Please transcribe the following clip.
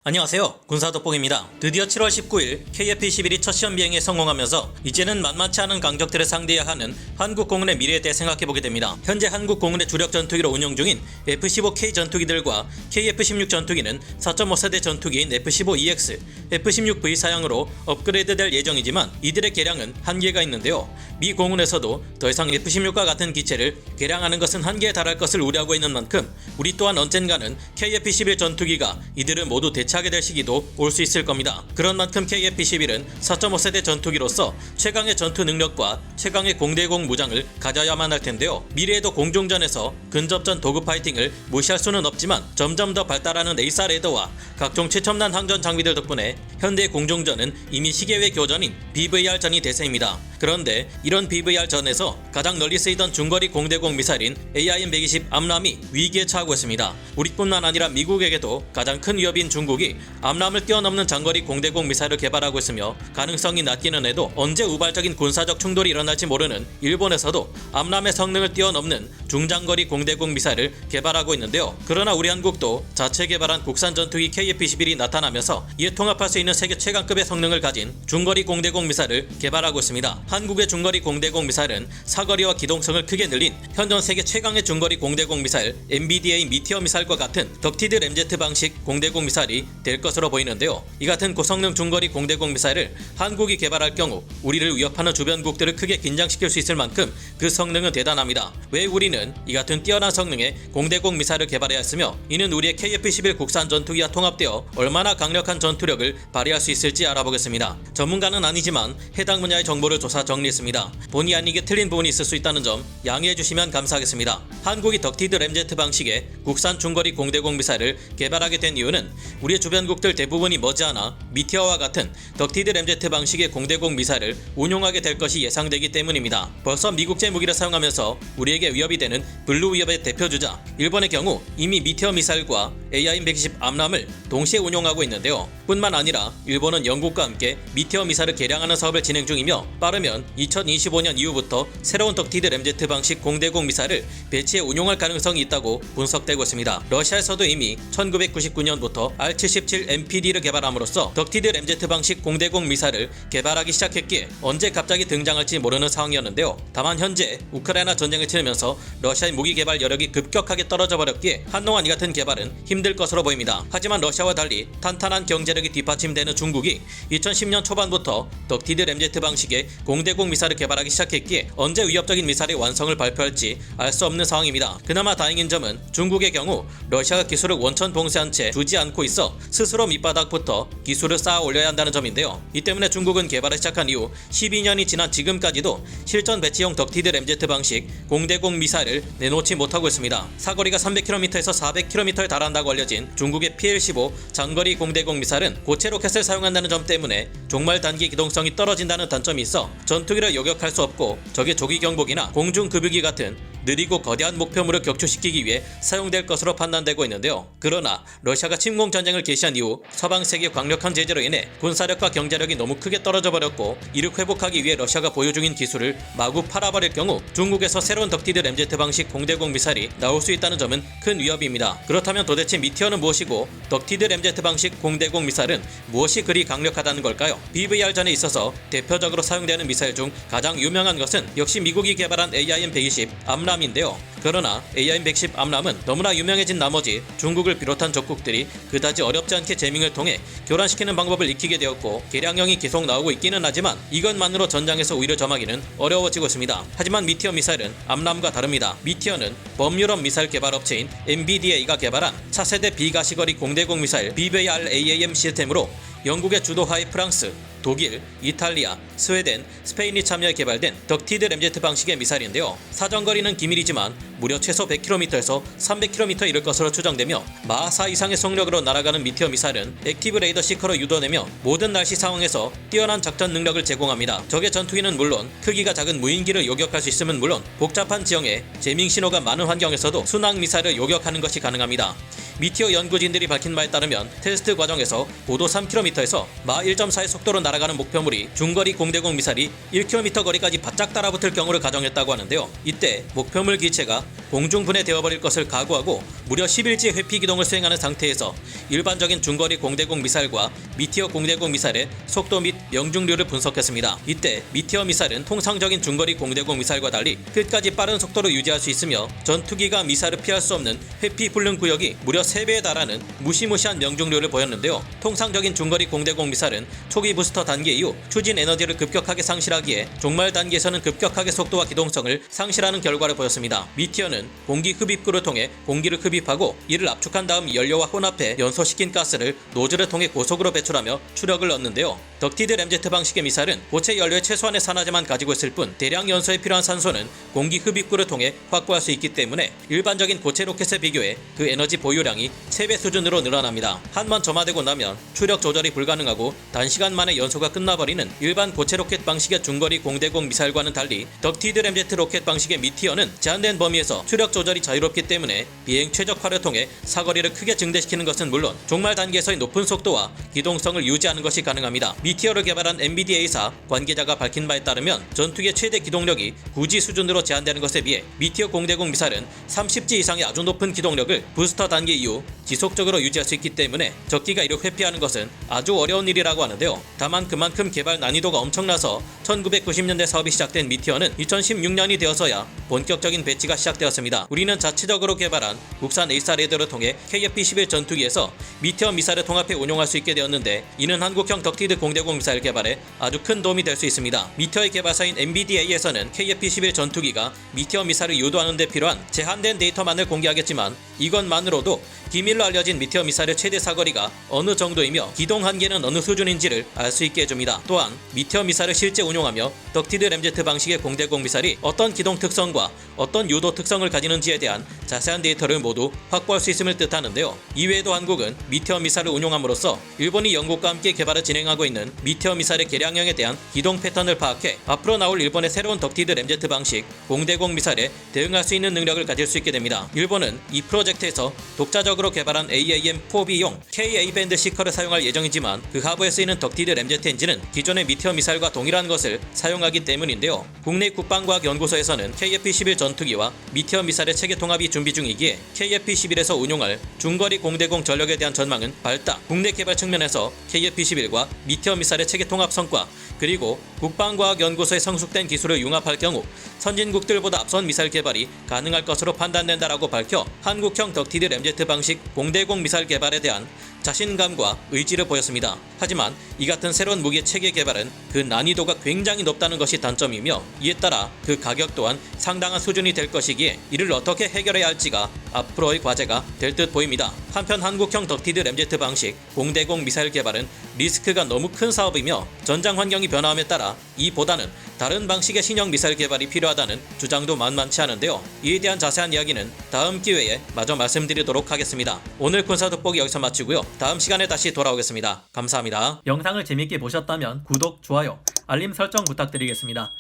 안녕하세요, 군사돋보기입니다. 드디어 7월 19일 KF-21이 첫 시험 비행에 성공하면서 이제는 만만치 않은 강적들을 상대해야 하는 한국공군의 미래에 대해 생각해보게 됩니다. 현재 한국공군의 주력 전투기로 운영 중인 F-15K 전투기들과 KF-16 전투기는 4.5세대 전투기인 F-15EX, F-16V 사양으로 업그레이드될 예정이지만 이들의 개량은 한계가 있는데요. 미 공군에서도 더 이상 F-16과 같은 기체를 개량하는 것은 한계에 달할 것을 우려하고 있는 만큼 우리 또한 언젠가는 KF-21 전투기가 이들을 모두 대체하게 될 시기도 올 수 있을 겁니다. 그런 만큼 KF-21은 4.5세대 전투기로서 최강의 전투 능력과 최강의 공대공 무장을 가져야만 할 텐데요. 미래에도 공중전에서 근접전 도구 파이팅을 무시할 수는 없지만 점점 더 발달하는 에이사 레이더와 각종 최첨단 항전 장비들 덕분에 현대의 공중전은 이미 시계외 교전인 BVR전이 대세입니다. 그런데 이런 BVR전에서 가장 널리 쓰이던 중거리 공대공 미사일인 AIM-120 암람이 위기에 처하고 있습니다. 우리뿐만 아니라 미국에게도 가장 큰 위협인 중국이 암람을 뛰어넘는 장거리 공대공 미사일을 개발하고 있으며 가능성이 낮기는 해도 언제 우발적인 군사적 충돌이 일어날지 모르는 일본에서도 암람의 성능을 뛰어넘는 중장거리 공대공 미사일을 개발하고 있는데요. 그러나 우리 한국도 자체 개발한 국산 전투기 KF-21이 나타나면서 이에 통합할 수 있는 세계 최강급의 성능을 가진 중거리 공대공 미사일을 개발하고 있습니다. 한국의 중거리 공대공 미사일은 사거리와 기동성을 크게 늘린 현존 세계 최강의 중거리 공대공 미사일 MBDA 미티어 미사일과 같은 덕티드 램제트 방식 공대공 미사일이 될 것으로 보이는데요. 이 같은 고성능 중거리 공대공 미사일을 한국이 개발할 경우 우리를 위협하는 주변국들을 크게 긴장시킬 수 있을 만큼 그 성능은 대단합니다. 왜 우리는 이 같은 뛰어난 성능의 공대공 미사일을 개발해야 했으며 이는 우리의 KF-21 국산 전투기와 통합되어 얼마나 강력한 전투력을 발휘할 수 있을지 알아보겠습니다. 전문가는 아니지만 해당 분야의 정보를 조사 정리했습니다. 본의 아니게 틀린 부분이 있을 수 있다는 점 양해해 주시면 감사하겠습니다. 한국이 덕티드 램제트 방식의 국산 중거리 공대공 미사일을 개발하게 된 이유는 우리의 주변국들 대부분이 머지않아 미티어와 같은 덕티드 램제트 방식의 공대공 미사일을 운용하게 될 것이 예상되기 때문입니다. 벌써 미국제 무기를 사용하면서 우리에게 위협이 되는 블루 위협의 대표주자 일본의 경우 이미 미티어 미사일과 AIM-120 암람을 동시에 운용하고 있는데요. 뿐만 아니라 일본은 영국과 함께 미티어 미사일을 개량하는 사업을 진행 중이며 빠르면 2025년 이후부터 새로운 덕티드 램제트 방식 공대공 미사일을 배치해 운용할 가능성이 있다고 분석되고 있습니다. 러시아에서도 이미 1999년부터 R-77MPD를 개발함으로써 덕티드 램제트 방식 공대공 미사일을 개발하기 시작했기에 언제 갑자기 등장할지 모르는 상황이었는데요. 다만 현재 우크라이나 전쟁을 치르면서 러시아의 무기 개발 여력이 급격하게 떨어져 버렸기에 한동안 이 같은 개발은 힘들 것으로 보입니다. 하지만 러시아와 달리 탄탄한 경제력이 뒷받침되는 중국이 2010년 초반부터 덕티드 램제트 방식의 공대공 미사일을 개발하기 시작했기에 언제 위협적인 미사일의 완성을 발표할지 알 수 없는 상황입니다. 그나마 다행인 점은 중국의 경우 러시아가 기술을 원천 봉쇄한 채 두지 않고 있어 스스로 밑바닥부터 기술을 쌓아 올려야 한다는 점인데요. 이 때문에 중국은 개발을 시작한 이후 12년이 지난 지금까지도 실전 배치용 덕티드 램제트 방식 공대공 미사일을 내놓지 못하고 있습니다. 사거리가 300km에서 400km에 달한다고 알려진 중국의 PL-15 장거리 공대공 미사일은 고체 로켓을 사용한다는 점 때문에 종말 단기 기동성이 떨어진다는 단점이 있어 전투기를 요격할 수 없고 적의 조기 경보기나 공중급유기 같은 느리고 거대한 목표물을 격추시키기 위해 사용될 것으로 판단되고 있는데요. 그러나 러시아가 침공 전쟁을 개시한 이후 서방 세계의 강력한 제재로 인해 군사력과 경제력이 너무 크게 떨어져 버렸고 이를 회복하기 위해 러시아가 보유 중인 기술을 마구 팔아버릴 경우 중국에서 새로운 덕티드 램제트 방식 공대공 미사일이 나올 수 있다는 점은 큰 위협입니다. 그렇다면 도대체 미티어는 무엇이고 덕티드 램제트 방식 공대공 미사일은 무엇이 그리 강력하다는 걸까요? BVR전에 있어서 대표적으로 사용되는 미사일 중 가장 유명한 것은 역시 미국이 개발한 AIM-120 암람인데요. 그러나 AIM-110 암람은 너무나 유명해진 나머지 중국을 비롯한 적국들이 그다지 어렵지 않게 제밍을 통해 교란시키는 방법을 익히게 되었고 개량형이 계속 나오고 있기는 하지만 이것만으로 전장에서 우위를 점하기는 어려워지고 있습니다. 하지만 미티어 미사일은 암람과 다릅니다. 미티어는 범유럽 미사일 개발 업체인 MBDA가 개발한 차세대 비가시거리 공대공 미사일 BVR-AAM 시스템으로 영국의 주도하에 프랑스, 독일, 이탈리아, 스웨덴, 스페인이 참여해 개발된 덕티드 램제트 방식의 미사일인데요. 사정거리는 기밀이지만 무려 최소 100km에서 300km 이를 것으로 추정되며 마하 4 이상의 속력으로 날아가는 미티어 미사일은 액티브 레이더 시커로 유도되며 모든 날씨 상황에서 뛰어난 작전 능력을 제공합니다. 적의 전투기는 물론 크기가 작은 무인기를 요격할 수 있음은 물론 복잡한 지형에 제밍 신호가 많은 환경에서도 순항 미사일을 요격하는 것이 가능합니다. 미티어 연구진들이 밝힌 바에 따르면 테스트 과정에서 고도 3km에서 마하 1.4의 속도로 날아가는 목표물이 중거리 공대공 미사일이 1km 거리까지 바짝 따라붙을 경우를 가정했다고 하는데요. 이때 목표물 기체가 공중분해되어버릴 것을 각오하고 무려 10일째 회피 기동을 수행하는 상태에서 일반적인 중거리 공대공 미사일과 미티어 공대공 미사일의 속도 및 명중률을 분석했습니다. 이때 미티어 미사일은 통상적인 중거리 공대공 미사일과 달리 끝까지 빠른 속도로 유지할 수 있으며 전투기가 미사일을 피할 수 없는 회피 불능 구역이 무려 3배에 달하는 무시무시한 명중률을 보였는데요. 통상적인 중거리 공대공 미사일은 초기 부스터 단계 이후 추진 에너지를 급격하게 상실하기에 종말 단계에서는 급격하게 속도와 기동성을 상실하는 결과를 보였습니다. 미티어는 공기 흡입구를 통해 공기를 흡입하고 이를 압축한 다음 연료와 혼합해 연소시킨 가스를 노즐을 통해 고속으로 배출하며 추력을 얻는데요. 덕티드 램제트 방식의 미사일은 고체 연료의 최소한의 산화제만 가지고 있을 뿐 대량 연소에 필요한 산소는 공기 흡입구를 통해 확보할 수 있기 때문에 일반적인 고체 로켓에 비교해 그 에너지 보유량이 3배 수준으로 늘어납니다. 한 번 점화되고 나면 추력 조절이 불가능하고 단시간 만에 연소가 끝나버리는 일반 고체 로켓 방식의 중거리 공대공 미사일과는 달리 덕티드 램제트 로켓 방식의 미티어는 제한된 범위에서 추력 조절이 자유롭기 때문에 비행 최적화를 통해 사거리를 크게 증대시키는 것은 물론 종말 단계에서의 높은 속도와 기동성을 유지하는 것이 가능합니다. 미티어를 개발한 MBDA사 관계자가 밝힌 바에 따르면 전투기의 최대 기동력이 9G 수준으로 제한되는 것에 비해 미티어 공대공 미사일은 30G 이상의 아주 높은 기동력을 부스터 단계 이후 지속적으로 유지할 수 있기 때문에 적기가 이를 회피하는 것은 아주 어려운 일이라고 하는데요. 다만 그만큼 개발 난이도가 엄청나서 1990년대 사업이 시작된 미티어는 2016년이 되어서야 본격적인 배치가 시작되었습니다. 우리는 자체적으로 개발한 국산 에이사 레이더를 통해 KF-11 전투기에서 미티어 미사일을 통합해 운용할 수 있게 되었는데 이는 한국형 덕티드 공대공 미사일 개발에 아주 큰 도움이 될 수 있습니다. 미티어의 개발사인 MBDA에서는 KF-11 전투기가 미티어 미사일을 유도하는 데 필요한 제한된 데이터만을 공개하겠지만 이것만으로도 기밀로 알려진 미티어 미사일의 최대 사거리가 어느 정도이며 기동 한계는 어느 수준인지를 알 수 있게 해줍니다. 또한 미티어 미사일을 실제 운용하며 덕티드 램제트 방식의 공대공 미사일이 어떤 기동 특성과 어떤 유도 특성을 가지는지에 대한 자세한 데이터를 모두 확보할 수 있음을 뜻하는데요. 이외에도 한국은 미티어 미사일을 운용함으로써 일본이 영국과 함께 개발을 진행하고 있는 미티어 미사일의 개량형에 대한 기동 패턴을 파악해 앞으로 나올 일본의 새로운 덕티드 램제트 방식 공대공 미사일에 대응할 수 있는 능력을 가질 수 있게 됩니다. 일본은 이 프로젝트에서 독자적으로 개발한 AAM-4B용 KA-밴드 시커를 사용할 예정이지만 그 하부에 쓰이는 덕티드 램제트 엔진은 기존의 미티어 미사일과 동일한 것을 사용하기 때문인데요. 국내 국방과학연구소에서는 KF-11 전투기와 미티어 미사일의 체계 통합이 준비 중이기에 KF-11에서 운용할 중거리 공대공 전력에 대한 전망은 밝다. 국내 개발 측면에서 KF-11과 미티어 미사일의 체계 통합 성과 그리고 국방과학연구소에 성숙된 기술을 융합할 경우 선진국들보다 앞선 미사일 개발이 가능할 것으로 판단된다라고 밝혀 한국형 덕티드 램제트 방식 공대공 미사일 개발에 대한 자신감과 의지를 보였습니다. 하지만 이 같은 새로운 무기의 체계 개발은 그 난이도가 굉장히 높다는 것이 단점이며 이에 따라 그 가격 또한 상당한 수준이 될 것이기에 이를 어떻게 해결해야 할지가 앞으로의 과제가 될 듯 보입니다. 한편 한국형 덕티드 램제트 방식 공대공 미사일 개발은 리스크가 너무 큰 사업이며 전장 환경이 변화함에 따라 이보다는 다른 방식의 신형 미사일 개발이 필요하다는 주장도 만만치 않은데요. 이에 대한 자세한 이야기는 다음 기회에 마저 말씀드리도록 하겠습니다. 오늘 군사 돋보기 여기서 마치고요. 다음 시간에 다시 돌아오겠습니다. 감사합니다. 영상을 재밌게 보셨다면 구독, 좋아요, 알림 설정 부탁드리겠습니다.